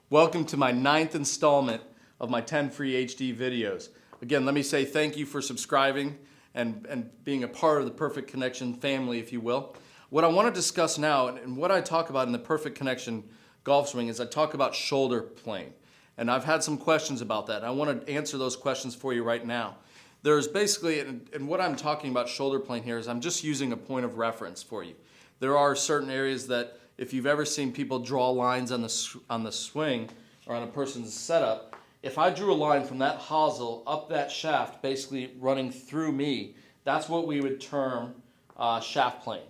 Welcome to my 9th installment of my 10 free HD videos. Again, let me say thank you for subscribing and being a part of the Perfect Connection family, if you will. What I want to discuss now, and what I talk about in the Perfect Connection golf swing, is I talk about shoulder plane. And I've had some questions about that. I want to answer those questions for you right now. There's basically, and what I'm talking about shoulder plane here is I'm just using a point of reference for you. There are certain areas that if you've ever seen people draw lines on the swing or on a person's setup, if I drew a line from that hosel up that shaft, basically running through me, that's what we would term shaft plane.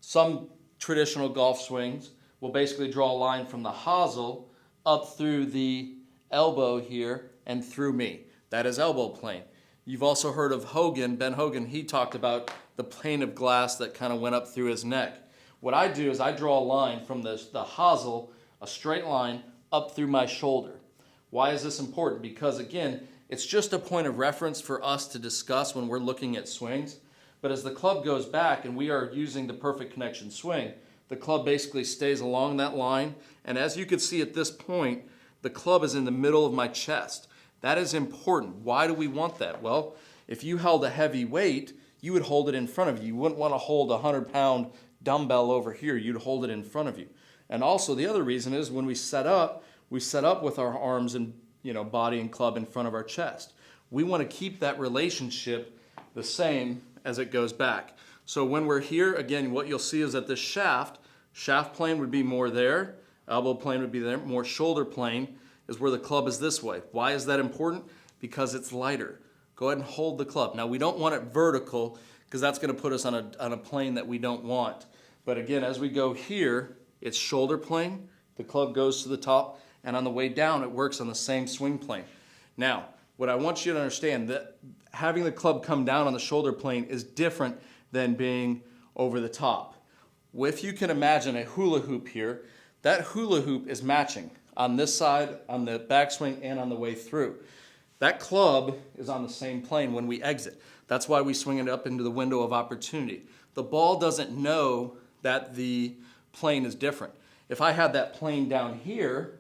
Some traditional golf swings will basically draw a line from the hosel up through the elbow here and through me. That is elbow plane. You've also heard of Hogan, Ben Hogan. He talked about the pane of glass that kind of went up through his neck. What I do is I draw a line from the hosel, a straight line, up through my shoulder. Why is this important? Because again, it's just a point of reference for us to discuss when we're looking at swings. But as the club goes back and we are using the Perfect Connection swing, the club basically stays along that line. And as you can see at this point, the club is in the middle of my chest. That is important. Why do we want that? Well, if you held a heavy weight, you would hold it in front of you. You wouldn't want to hold a 100-pound dumbbell over here. You'd hold it in front of you. And also the other reason is when we set up with our arms and body and club in front of our chest. We want to keep that relationship the same as it goes back. So when we're here, again, what you'll see is that this shaft plane would be more there, elbow plane would be there, more shoulder plane is where the club is this way. Why is that important? Because it's lighter. Go ahead and hold the club. Now we don't want it vertical because that's going to put us on a plane that we don't want. But again, as we go here, it's shoulder plane, the club goes to the top, and on the way down it works on the same swing plane. Now, what I want you to understand, that having the club come down on the shoulder plane is different than being over the top. If you can imagine a hula hoop here, that hula hoop is matching on this side, on the backswing, and on the way through. That club is on the same plane when we exit. That's why we swing it up into the window of opportunity. The ball doesn't know that the plane is different. If I had that plane down here,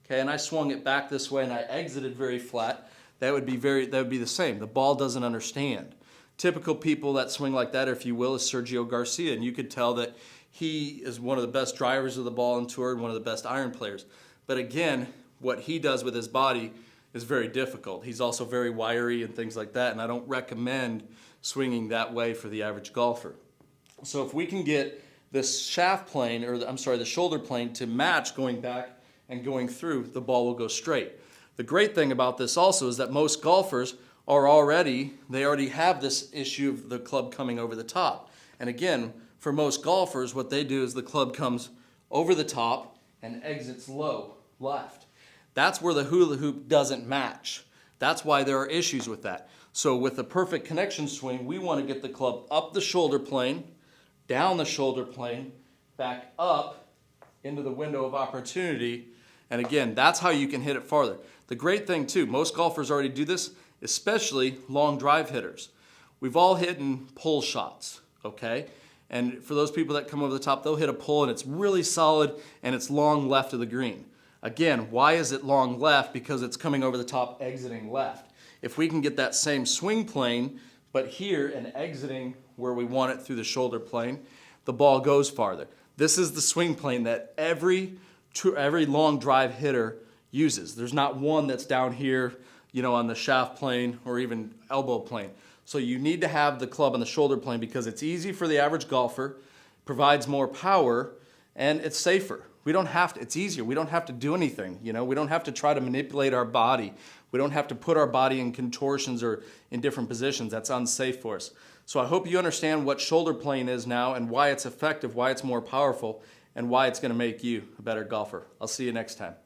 okay, and I swung it back this way and I exited very flat, that would be the same. The ball doesn't understand. Typical people that swing like that, if you will, is Sergio Garcia, and you could tell that he is one of the best drivers of the ball on tour and one of the best iron players. But again, what he does with his body is very difficult. He's also very wiry and things like that, and I don't recommend swinging that way for the average golfer. So if we can get this shaft plane, the shoulder plane to match going back and going through, the ball will go straight. The great thing about this also is that most golfers already have this issue of the club coming over the top. And again, for most golfers, what they do is the club comes over the top and exits low, left. That's where the hula hoop doesn't match. That's why there are issues with that. So with the Perfect Connection swing, we want to get the club up the shoulder plane, down the shoulder plane, back up into the window of opportunity. And again, that's how you can hit it farther. The great thing too, most golfers already do this, especially long drive hitters. We've all hit pull shots, okay? And for those people that come over the top, they'll hit a pull and it's really solid and it's long left of the green. Again, why is it long left? Because it's coming over the top, exiting left. If we can get that same swing plane, but here and exiting where we want it through the shoulder plane, the ball goes farther. This is the swing plane that every long drive hitter uses. There's not one that's down here, on the shaft plane or even elbow plane. So you need to have the club on the shoulder plane because it's easy for the average golfer, provides more power, and it's safer. It's easier. We don't have to do anything. We don't have to try to manipulate our body. We don't have to put our body in contortions or in different positions. That's unsafe for us. So I hope you understand what shoulder plane is now and why it's effective, why it's more powerful, and why it's going to make you a better golfer. I'll see you next time.